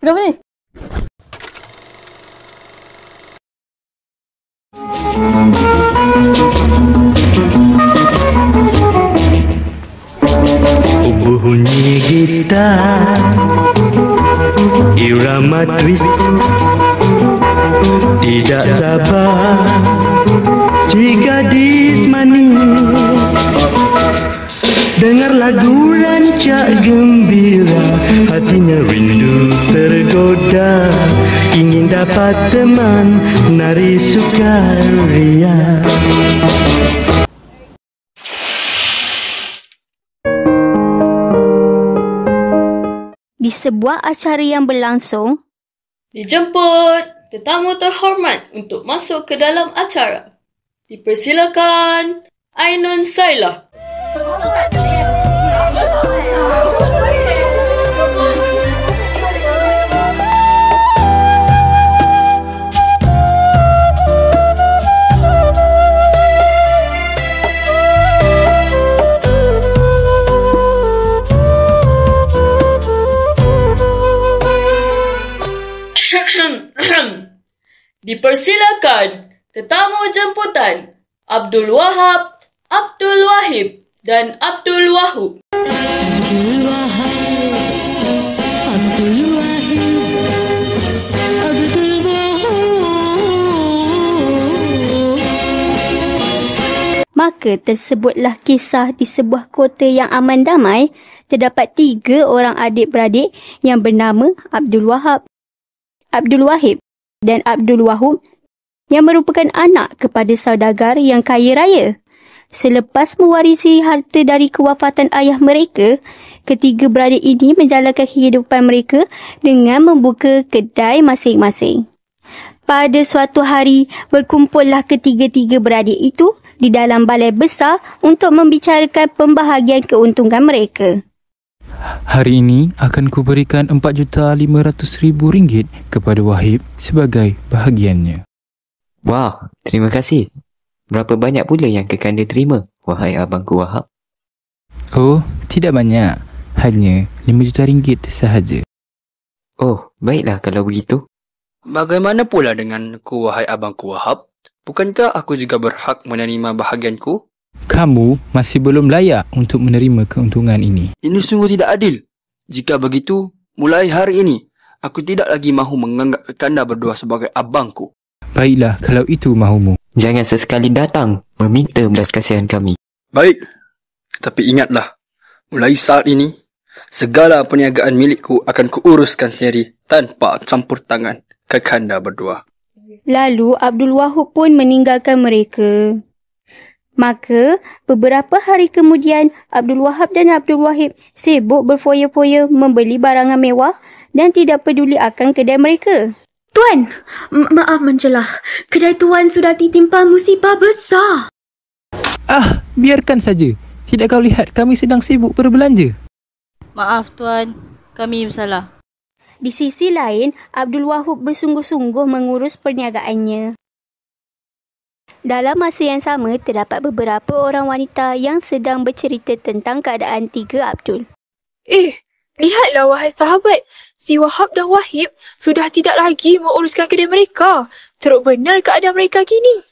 Kenapa ni? Bunyi gitar, irama twist, tidak sabar si gadis manis. Dengar lagu rancak gembira, hatinya rindu tergoda, ingin dapat teman nari sukaria. Di sebuah acara yang berlangsung, dijemput tetamu terhormat untuk masuk ke dalam acara. Dipersilakan Ainun Sailah. Dipersilakan tetamu jemputan Abdul Wahab, Abdul Wahib dan Abdul Wahub. maka tersebutlah kisah di sebuah kota yang aman damai, terdapat 3 orang adik-beradik yang bernama Abdul Wahab, Abdul Wahib dan Abdul Wahub yang merupakan anak kepada saudagar yang kaya raya. Selepas mewarisi harta dari kewafatan ayah mereka, ketiga beradik ini menjalankan kehidupan mereka dengan membuka kedai masing-masing. Pada suatu hari, berkumpullah ketiga-tiga beradik itu di dalam balai besar untuk membicarakan pembahagian keuntungan mereka. Hari ini akan kuberikan RM4,500,000 kepada Wahib sebagai bahagiannya. Wah, terima kasih. Berapa banyak pula yang Kekanda terima, wahai abangku Wahab? Oh, tidak banyak. Hanya RM5 juta sahaja. Oh, baiklah kalau begitu. Bagaimana pula denganku, wahai abangku Wahab? Bukankah aku juga berhak menerima bahagianku? Kamu masih belum layak untuk menerima keuntungan ini. Ini sungguh tidak adil. Jika begitu, mulai hari ini, aku tidak lagi mahu menganggap Kekanda berdua sebagai abangku. Baiklah kalau itu mahumu. Jangan sesekali datang meminta belas kasihan kami. Baik, tapi ingatlah, mulai saat ini, segala perniagaan milikku akan kuuruskan sendiri tanpa campur tangan Kekanda berdua. Lalu Abdul Wahub pun meninggalkan mereka. Maka, beberapa hari kemudian, Abdul Wahab dan Abdul Wahib sibuk berfoya-foya membeli barangan mewah dan tidak peduli akan kedai mereka. Tuan, maaf mencelah. Kedai tuan sudah ditimpa musibah besar. Biarkan saja. Tidak kau lihat kami sedang sibuk berbelanja? Maaf tuan, kami bersalah. Di sisi lain, Abdul Wahub bersungguh-sungguh mengurus perniagaannya. Dalam masa yang sama, terdapat beberapa orang wanita yang sedang bercerita tentang keadaan 3 Abdul. Lihatlah wahai sahabat. Si Wahab dan Wahib sudah tidak lagi menguruskan kedai mereka. Teruk benar keadaan mereka kini.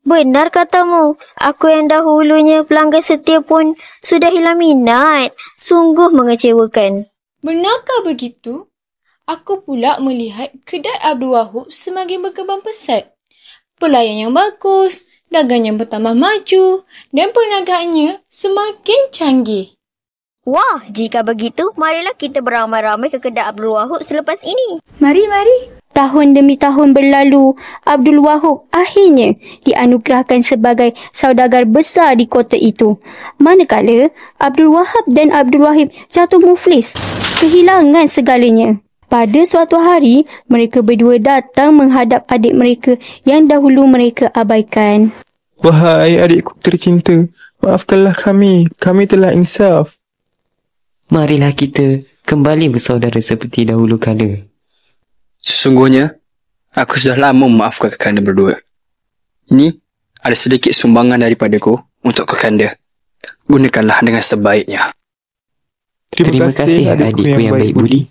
Benar katamu. Aku yang dahulunya pelanggan setia pun sudah hilang minat. Sungguh mengecewakan. Benarkah begitu? Aku pula melihat kedai Abdul Wahub semakin berkembang pesat. Pelayan yang bagus, dagang yang bertambah maju dan perniagaannya semakin canggih. Wah, jika begitu, marilah kita beramai-ramai ke kedai Abdul Wahub selepas ini. Mari. Tahun demi tahun berlalu, Abdul Wahub akhirnya dianugerahkan sebagai saudagar besar di kota itu. Manakala Abdul Wahab dan Abdul Wahib jatuh muflis, kehilangan segalanya. Pada suatu hari, mereka berdua datang menghadap adik mereka yang dahulu mereka abaikan. Wahai adikku tercinta, maafkanlah kami. Kami telah insaf. Marilah kita kembali bersaudara seperti dahulu kala. Sesungguhnya, aku sudah lama memaafkan Kekanda berdua. Ini ada sedikit sumbangan daripadaku untuk Kekanda. Gunakanlah dengan sebaiknya. Terima kasih adikku yang baik budi.